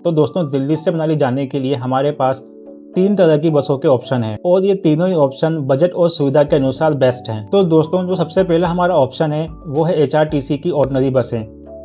तो दोस्तों दिल्ली से मनाली जाने के लिए हमारे पास 3 तरह की बसों के ऑप्शन हैं और ये तीनों ही ऑप्शन बजट और सुविधा के अनुसार बेस्ट हैं। तो दोस्तों जो सबसे पहला हमारा ऑप्शन है वो है HRTC की ऑर्डिनरी बसें।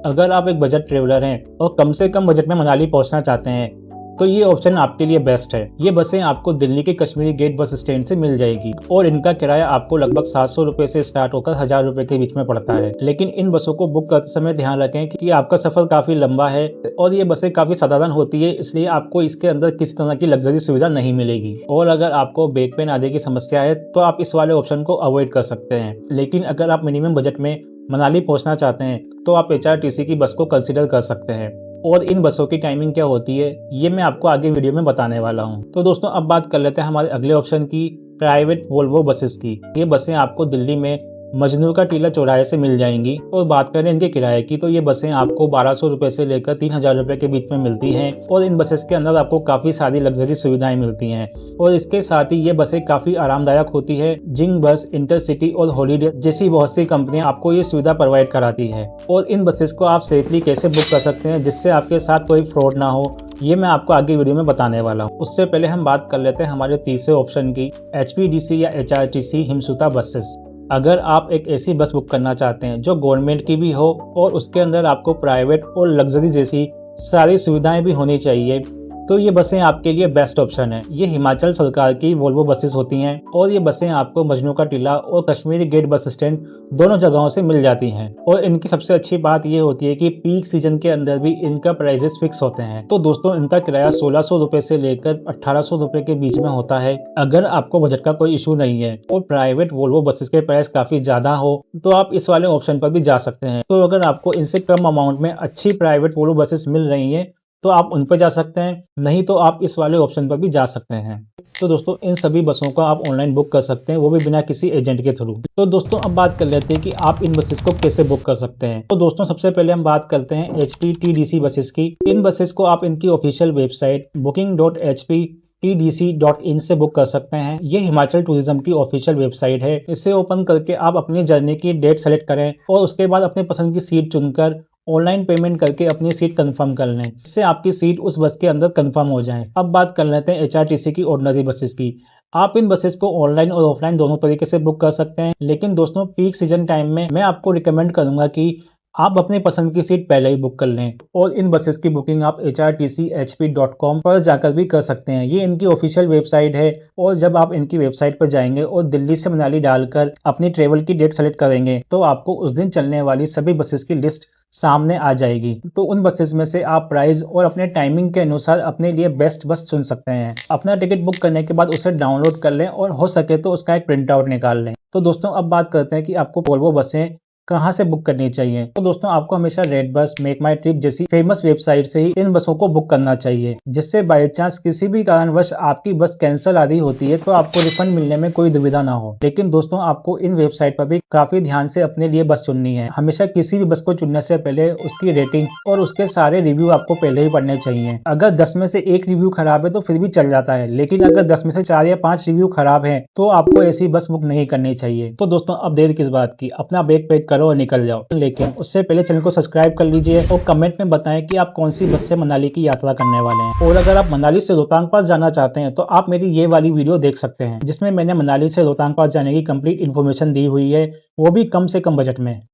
अगर आप एक बजट ट्रेवलर हैं और कम से कम बजट में मनाली पहुंचना चाहते हैं तो ये ऑप्शन आपके लिए बेस्ट है। ये बसें आपको दिल्ली के कश्मीरी गेट बस स्टैंड से मिल जाएगी और इनका किराया आपको लगभग 700 रुपए से स्टार्ट होकर 1000 रुपए के बीच में पड़ता है। लेकिन इन बसों को बुक करते समय ध्यान रखें कि आपका सफर काफी लंबा है और ये बसें काफी साधारण होती है, इसलिए आपको इसके अंदर किसी तरह की लग्जरी सुविधा नहीं मिलेगी। और अगर आपको बैक पेन आदि की समस्या है तो आप इस वाले ऑप्शन को अवॉइड कर सकते हैं। लेकिन अगर आप मिनिमम बजट में मनाली पहुंचना चाहते हैं तो आप HRTC की बस को कंसिडर कर सकते हैं। और इन बसों की टाइमिंग क्या होती है ये मैं आपको आगे वीडियो में बताने वाला हूं। तो दोस्तों अब बात कर लेते हैं हमारे अगले ऑप्शन की, प्राइवेट वोल्वो बसेस की। ये बसें आपको दिल्ली में मजनू का टीला चौराहे से मिल जाएंगी। और बात करें इनके किराए की तो ये बसें आपको 1200 रुपए से लेकर 3000 रुपए के बीच में मिलती हैं और इन बसेस के अंदर आपको काफी सारी लग्जरी सुविधाएं मिलती हैं। और इसके साथ ही ये बसें काफी आरामदायक होती है। जिंग बस, इंटरसिटी और हॉलीडे जैसी बहुत सी कंपनियां आपको ये सुविधा प्रोवाइड कराती है। और इन बसेस को आप सेफली कैसे बुक कर सकते हैं जिससे आपके साथ कोई फ्रॉड ना हो ये मैं आपको आगे वीडियो में बताने वाला हूँ। उससे पहले हम बात कर लेते हैं हमारे तीसरे ऑप्शन की, HPDC या HRTC हिमसुता बसेस। अगर आप एक ऐसी बस बुक करना चाहते हैं जो गवर्नमेंट की भी हो और उसके अंदर आपको प्राइवेट और लग्जरी जैसी सारी सुविधाएं भी होनी चाहिए तो ये बसें आपके लिए बेस्ट ऑप्शन है। ये हिमाचल सरकार की वोल्वो बसेस होती हैं और ये बसें आपको मजनू का टीला और कश्मीरी गेट बस स्टैंड दोनों जगहों से मिल जाती हैं। और इनकी सबसे अच्छी बात ये होती है कि पीक सीजन के अंदर भी इनका प्राइसेस फिक्स होते हैं। तो दोस्तों इनका किराया 1600 रुपए से लेकर 1800 रुपए के बीच में होता है अगर आपको बजट का कोई इशू नहीं है और प्राइवेट वोल्वो बसेस के प्राइस काफी ज्यादा हो तो आप इस वाले ऑप्शन पर भी जा सकते हैं। तो अगर आपको इनसे कम अमाउंट में अच्छी प्राइवेट वोल्वो बसेस मिल रही है तो आप उन पर जा सकते हैं, नहीं तो आप इस वाले ऑप्शन पर भी जा सकते हैं। तो दोस्तों इन सभी बसों को आप ऑनलाइन बुक कर सकते हैं, वो भी बिना किसी एजेंट के थ्रू। तो दोस्तों अब बात कर लेते हैं कि आप इन बसेस को कैसे बुक कर सकते हैं। तो दोस्तों सबसे पहले हम बात करते हैं HPTDC बसेस की। इन बसेस को आप इनकी ऑफिशियल वेबसाइट booking.hptdc.in से बुक कर सकते हैं। ये हिमाचल टूरिज्म की ऑफिशियल वेबसाइट है। इसे ओपन करके आप अपनी जर्नी की डेट सेलेक्ट करें और उसके बाद अपने पसंद की सीट चुनकर ऑनलाइन पेमेंट करके अपनी सीट कंफर्म कर लें, इससे आपकी सीट उस बस के अंदर कंफर्म हो जाए। अब बात कर लेते हैं HRTC की ऑर्डिनरी बसेस की। आप इन बसेस को ऑनलाइन और ऑफलाइन दोनों तरीके से बुक कर सकते हैं, लेकिन दोस्तों पीक सीजन टाइम में मैं आपको रिकमेंड करूंगा कि आप अपनी पसंद की सीट पहले ही बुक कर लें। और इन बसेस की बुकिंग आप HRTCHP.com पर जाकर भी कर सकते हैं। ये इनकी ऑफिशियल वेबसाइट है और जब आप इनकी वेबसाइट पर जाएंगे और दिल्ली से मनाली डालकर अपनी ट्रेवल की डेट सेलेक्ट करेंगे तो आपको उस दिन चलने वाली सभी बसेस की लिस्ट सामने आ जाएगी। तो उन बसेस में से आप प्राइस और अपने टाइमिंग के अनुसार अपने लिए बेस्ट बस चुन सकते हैं। अपना टिकट बुक करने के बाद उसे डाउनलोड कर लें और हो सके तो उसका एक प्रिंट आउट निकाल लें। तो दोस्तों अब बात करते हैं कि आपको वोल्वो बसें कहाँ से बुक करनी चाहिए। तो दोस्तों आपको हमेशा रेड बस, मेक माई ट्रिप जैसी फेमस वेबसाइट से ही इन बसों को बुक करना चाहिए, जिससे बाय चांस किसी भी कारणवश आपकी बस कैंसिल आदि होती है तो आपको रिफंड मिलने में कोई दुविधा ना हो। लेकिन दोस्तों आपको इन वेबसाइट पर भी काफी ध्यान से अपने लिए बस चुननी है। हमेशा किसी भी बस को चुनने से पहले उसकी रेटिंग और उसके सारे रिव्यू आपको पहले ही पढ़ने चाहिए। अगर 10 में से 1 रिव्यू खराब है तो फिर भी चल जाता है, लेकिन अगर 10 में से 4 या 5 रिव्यू खराब है तो आपको ऐसी बस बुक नहीं करनी चाहिए। तो दोस्तों अब देर किस बात की, अपना बैग पैक करो और निकल जाओ। लेकिन उससे पहले चैनल को सब्सक्राइब कर लीजिए और कमेंट में बताएं कि आप कौन सी बस से मनाली की यात्रा करने वाले हैं। और अगर आप मनाली से रोहतांग पास जाना चाहते हैं तो आप मेरी ये वाली वीडियो देख सकते हैं जिसमें मैंने मनाली से रोहतांग पास जाने की कंप्लीट इन्फॉर्मेशन दी हुई है, वो भी कम से कम बजट में।